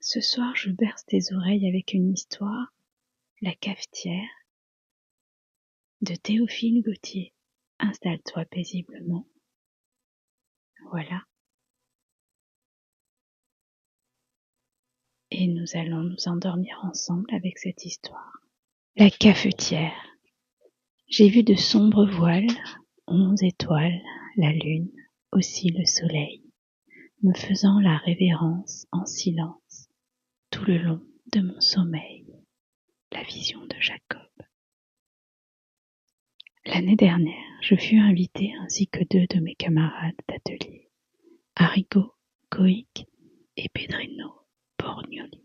Ce soir, je berce tes oreilles avec une histoire, La cafetière, de Théophile Gautier. Installe-toi paisiblement. Voilà. Et nous allons nous endormir ensemble avec cette histoire. La cafetière. J'ai vu de sombres voiles, 11 étoiles, la lune, aussi le soleil, me faisant la révérence en silence, tout le long de mon sommeil. La vision de Jacob. L'année dernière, je fus invité ainsi que 2 de mes camarades d'atelier, Arrigo Coïc et Pedrino Borgnoli,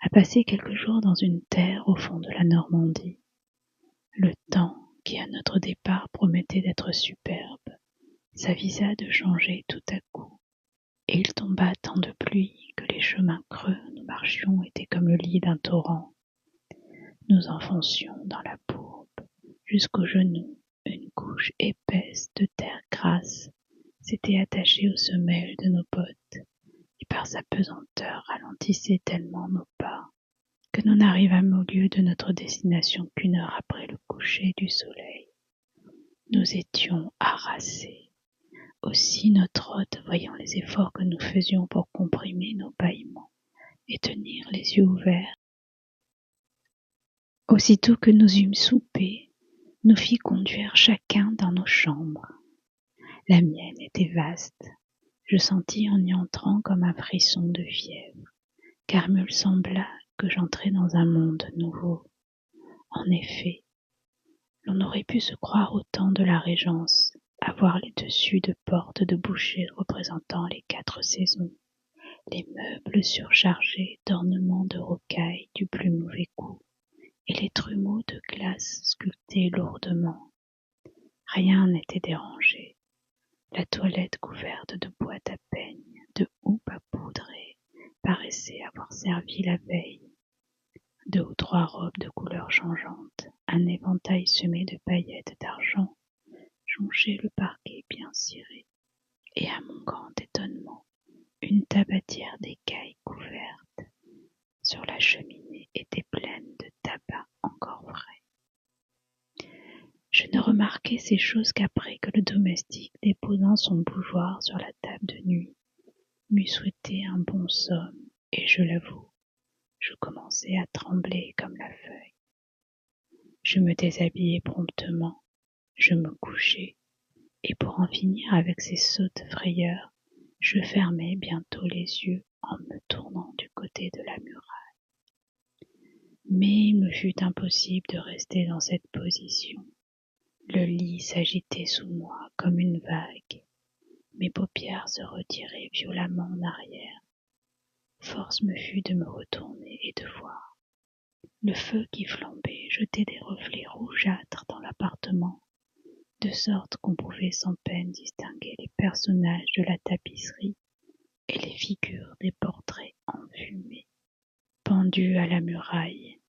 à passer quelques jours dans une terre au fond de la Normandie. Le temps, qui à notre départ promettait d'être superbe, s'avisa de changer tout à coup, et il tomba tant de pluie que les chemins creux où nous marchions étaient comme le lit d'un torrent. Nous enfoncions dans la bourbe jusqu'aux genoux. Une couche épaisse de terre grasse s'était attachée aux semelles de nos bottes et par sa pesanteur ralentissait tellement nos pas que nous n'arrivâmes au lieu de notre destination qu'une heure après le coucher du soleil. Nous étions harassés. Aussi notre hôte, voyant les efforts que nous faisions pour comprimer nos bâillements et tenir les yeux ouverts, aussitôt que nous eûmes soupé, nous fit conduire chacun dans nos chambres. La mienne était vaste. Je sentis en y entrant comme un frisson de fièvre, car il me sembla que j'entrais dans un monde nouveau. En effet, l'on aurait pu se croire au temps de la Régence, à voir les dessus de portes de boucher représentant les 4 saisons, les meubles surchargés d'ornements de rocaille du plus mauvais goût, et les trumeaux de glace sculptés lourdement. Rien n'était dérangé. La toilette couverte de boîtes à peigne, de houppes à poudrer, paraissait avoir servi la veille. 2 ou 3 robes de couleurs changeantes, un éventail semé de paillettes d'argent, jonchaient le parquet bien ciré, et à mon grand étonnement, une tabatière d'écailles couverte sur la cheminée était pleine de tabac encore frais. Je ne remarquai ces choses qu'après que le domestique, déposant son bougeoir sur la table de nuit, m'eût souhaité un bon somme, et je l'avoue, je commençai à trembler comme la feuille. Je me déshabillai promptement, je me couchai, et pour en finir avec ces sottes frayeurs, je fermai bientôt les yeux en me tournant du côté de la muraille. Mais il me fut impossible de rester dans cette position. Le lit s'agitait sous moi comme une vague. Mes paupières se retiraient violemment en arrière. Force me fut de me retourner et de voir. Le feu qui flambait jetait des reflets rougeâtres dans l'appartement, de sorte qu'on pouvait sans peine distinguer les personnages de la tapisserie et les figures des portraits enfumés, pendus à la muraille.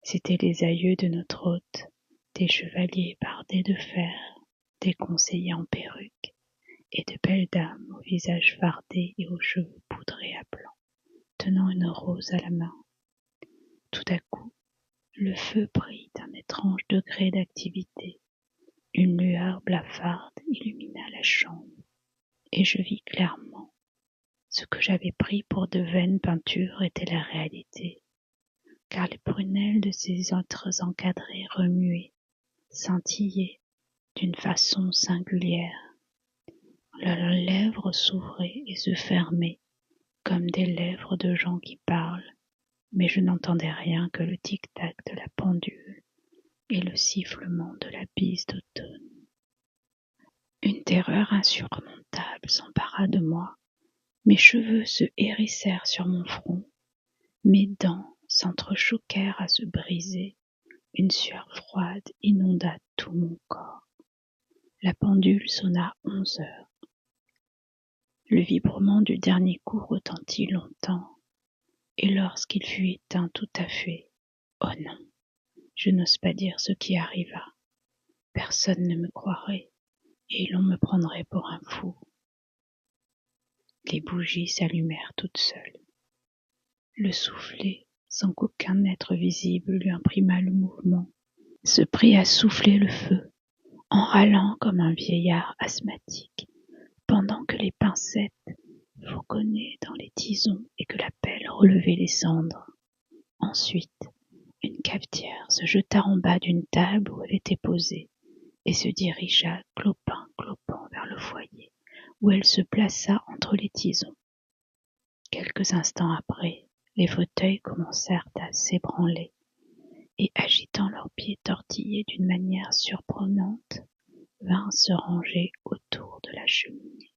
C'étaient les aïeux de notre hôte, des chevaliers bardés de fer, des conseillers en perruque, et de belles dames au visage fardé et aux cheveux poudrés à blanc, tenant une rose à la main. Tout à coup, le feu prit un étrange degré d'activité. Une lueur blafarde illumina la chambre, et je vis clairement. Ce que j'avais pris pour de vaines peintures était la réalité, car les prunelles de ces êtres encadrés remuaient, scintillaient d'une façon singulière. Leurs lèvres s'ouvraient et se fermaient, comme des lèvres de gens qui parlent, mais je n'entendais rien que le tic-tac de la pendule et le sifflement de la bise d'automne. Une terreur insurmontable s'empara de moi. Mes cheveux se hérissèrent sur mon front, mes dents s'entrechoquèrent à se briser, une sueur froide inonda tout mon corps. La pendule sonna 11 heures. Le vibrement du dernier coup retentit longtemps, et lorsqu'il fut éteint tout à fait, oh non, je n'ose pas dire ce qui arriva. Personne ne me croirait, et l'on me prendrait pour un fou. Les bougies s'allumèrent toutes seules. le soufflet, sans qu'aucun être visible lui imprimât le mouvement, se prit à souffler le feu, en râlant comme un vieillard asthmatique, pendant que les pincettes fauconnaient dans les tisons et que la pelle relevait les cendres. Ensuite, une cafetière se jeta en bas d'une table où elle était posée et se dirigea clopin-clopant vers le foyer, où elle se plaça entre les tisons. Quelques instants après, les fauteuils commencèrent à s'ébranler et, agitant leurs pieds tortillés d'une manière surprenante, vinrent se ranger autour de la cheminée.